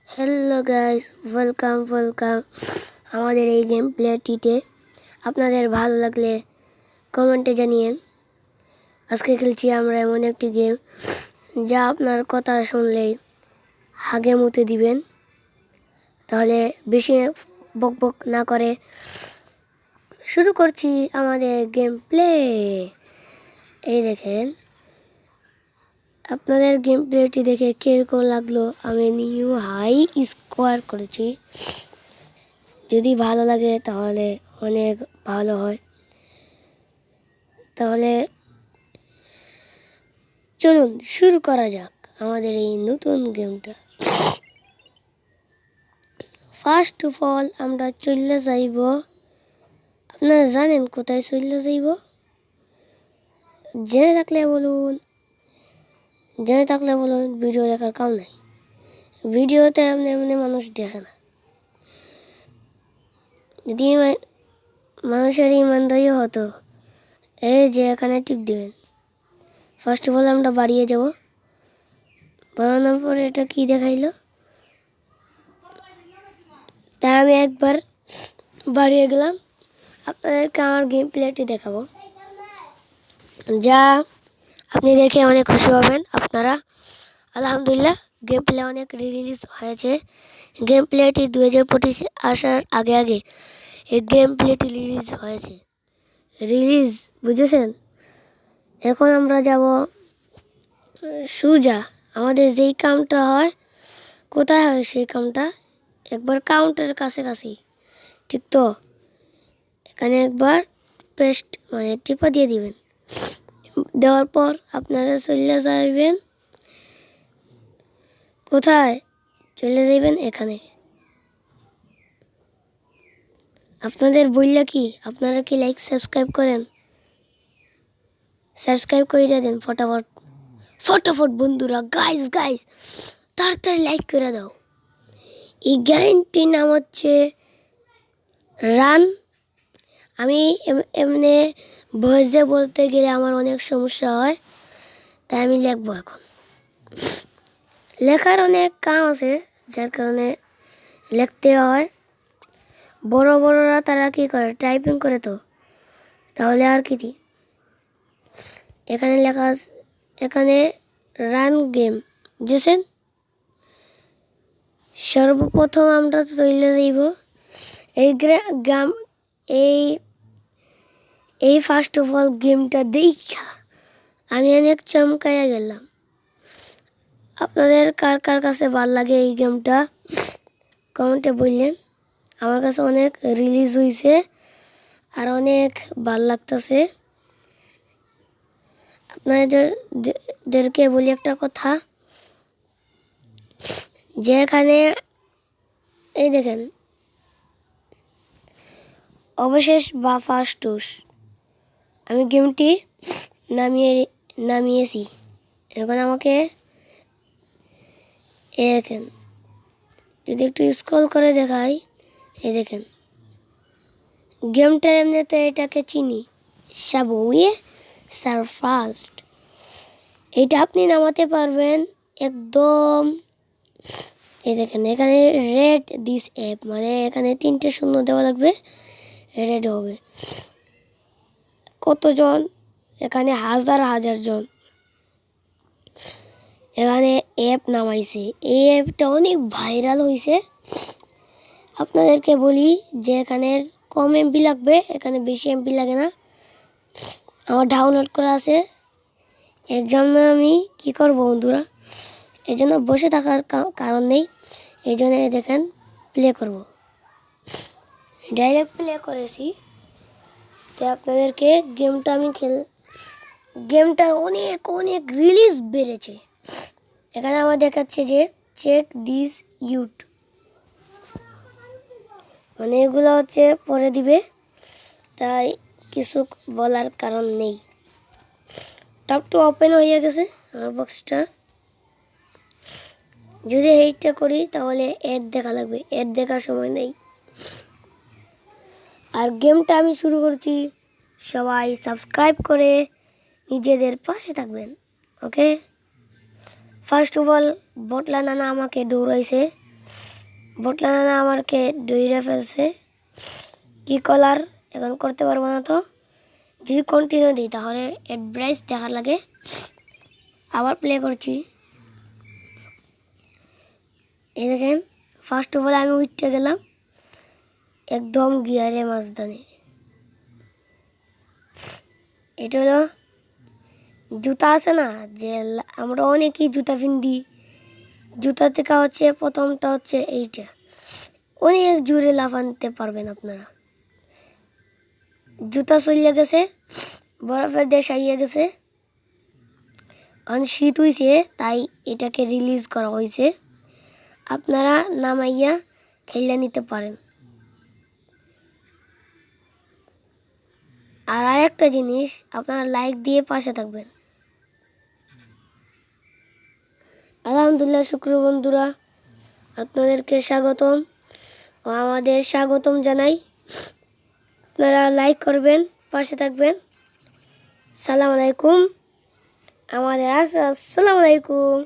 Hello guys, welcome আমাদের এই game প্লেটিতে। আপনাদের ভালো লাগলে কমেন্টে জানিয়েন। আজকে খেলছি আমরা এমন একটি গেম যা আপনার কথা শুনলেই হাগে মুতে দিবেন। তাহলে বেশি বকবক না করে শুরু করছি আমাদের গেম প্লে। এই দেখেন, আপনাদের গেম প্লেটি দেখে কীরকম লাগলো। আমি নিউ হাই স্কোয়ার করেছি। যদি ভালো লাগে তাহলে অনেক ভালো হয়। তাহলে চলুন শুরু করা যাক আমাদের এই নতুন গেমটা। ফার্স্ট অফ অল আমরা চলে যাইব। আপনারা জানেন কোথায় চলে যাইব? জেনে থাকলে বলুন, ভিডিও দেখার কাম নাই। ভিডিওতে এমনি এমনি মানুষ দেখে না। যদি মানুষের ইমানদারি হতো, এই যে এখানে টিপ দিবেন। ফার্স্ট অফ অল আমরা বাড়িয়ে যাব। বাড়ানোর পরে এটা কি দেখাইলো, তাই আমি একবার বাড়িয়ে গেলাম। আপনাদেরকে আমার গেম প্লেটি দেখাবো, যা আপনি দেখে অনেক খুশি হবেন। আপনারা আলহামদুলিল্লাহ, গেম প্লে অনেক রিলিজ হয়েছে। গেম প্লেটি 2025 আসার আগে এই গেম প্লেটি রিলিজ হয়েছে। বুঝেছেন? এখন আমরা যাব সুজা। আমাদের যেই কামটা হয়, কোথায় হয় সেই কামটা? একবার কাউন্টারের কাছাকাছি, ঠিক তো? এখানে একবার পেস্ট টিপা দিয়ে দিবেন। দেওয়ার পর আপনারা চলে যাবেন কোথায়? চলে যাবেন এখানে। আপনাদের বললা কি, আপনারা কি লাইক সাবস্ক্রাইব করেন? সাবস্ক্রাইব করে দেন ফটাফট বন্ধুরা। গাইস তাড়াতাড়ি লাইক করে দাও। এই গেমটির নাম হচ্ছে রান। আমি এমনি ভয়েসে বলতে গেলে আমার অনেক সমস্যা হয়, তাই আমি লিখবো। এখন লেখার অনেক কাম আছে, যার কারণে লিখতে হয়। বড়রা তারা কি করে? টাইপিং করে তো। তাহলে আর কি, এখানে লেখা এখানে রান গেম বুঝেছেন? সর্বপ্রথম আমরা চলে যাইব এই ফার্স্ট অফ অল গেমটা দেখা আমি অনেক চমকাইয়া গেলাম। আপনাদের কার কার কাছে ভালো লাগে এই গেমটা কমেন্টে বললেন। আমার কাছে অনেক রিলিজ হয়েছে আর অনেক ভালো লাগতেছে। আপনাদেরকে বলি একটা কথা, যে এখানে এই দেখেন অবশেষ বা ফার্স্টুস আমি গেমটি নামিয়েছি। এখন আমাকে দেখেন, যদি একটু স্ক্রল করে দেখাই, এই দেখেন গেমটার এমনিতে এটাকে চিনি, সাবওয়ে সারফাস্ট। এটা আপনি নামাতে পারবেন একদম। এই দেখেন এখানে রেড দিস অ্যাপ, এখানে 3টে শূন্য দেওয়া লাগবে, রেড হবে। কতজন? এখানে হাজার জন এখানে অ্যাপ নামাইছে। এই অ্যাপটা অনেক ভাইরাল হয়েছে। আপনাদেরকে বলি যে এখানে কম এমবি লাগবে, এখানে বেশি এমবি লাগে না। আমার ডাউনলোড করা আছে। এর জন্য আমি কি করব বন্ধুরা, এই জন্য বসে থাকার কারণ নেই। এই জন্য দেখেন প্লে করব, ডাইরেক্ট প্লে করেছি। তো আপনাদেরকে গেমটার অনেক রিলিজ বেড়েছে। এখানে আমার দেখাচ্ছে যে চেক দিস ইউট, এগুলো হচ্ছে পরে দিবে, তাই কিছু বলার কারণ নেই। টপটা ওপেন হয়ে গেছে আমার বক্সটা। যদি এইটা করি তাহলে অ্যাড দেখা লাগবে, অ্যাড দেখার সময় নেই। আর গেমটা আমি শুরু করছি। সবাই সাবস্ক্রাইব করে নিজেদের পাশে থাকবেন, ওকে? ফার্স্ট অফ অল বটলা নানা আমাকে দৌড়াইছে। বটলা নানা আমাকে ডইরে ফেলছে, কি কলার এখন করতে পারবো না। তো যদি কন্টিনিউ দিই তাহলে অ্যাডভাইস দেখার লাগে। আবার প্লে করছি, এই দেখেন ফার্স্ট অফ অল আমি উঠতে গেলাম একদম গিয়ারে মাঝদানে। এটা হলো জুতা আছে না, যে আমরা অনেকই জুতা পিন্দি, জুতা থেকে হচ্ছে প্রথমটা হচ্ছে এইটা, অনেক জোরে লাফানতে পারবেন আপনারা। জুতা চলিয়ে গেছে, বরফের দেশ আইয়ে গেছে, শীত হয়েছে তাই এটাকে রিলিজ করা হয়েছে। আপনারা নামাইয়া খেলে নিতে পারেন। আর আরেকটা জিনিস, আপনারা লাইক দিয়ে পাশে থাকবেন। আলহামদুলিল্লাহ, শুক্র বন্ধুরা, আপনাদেরকে স্বাগতম ও আমাদের স্বাগতম জানাই। আপনারা লাইক করবেন, পাশে থাকবেন। সালাম আলাইকুম, আমাদের আসসালামু আলাইকুম।